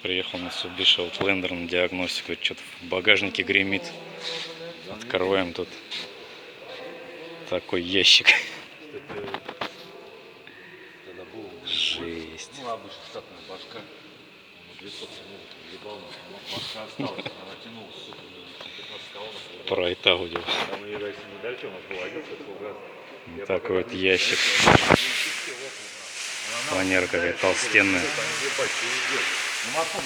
Приехал на Mitsubishi Outlander на диагностику. Что-то в багажнике гремит. Открываем тут такой ящик. Жесть. Ну, обычно штатная башка. Прайд аудио. Такой вот ящик. Фанера какая толстенная.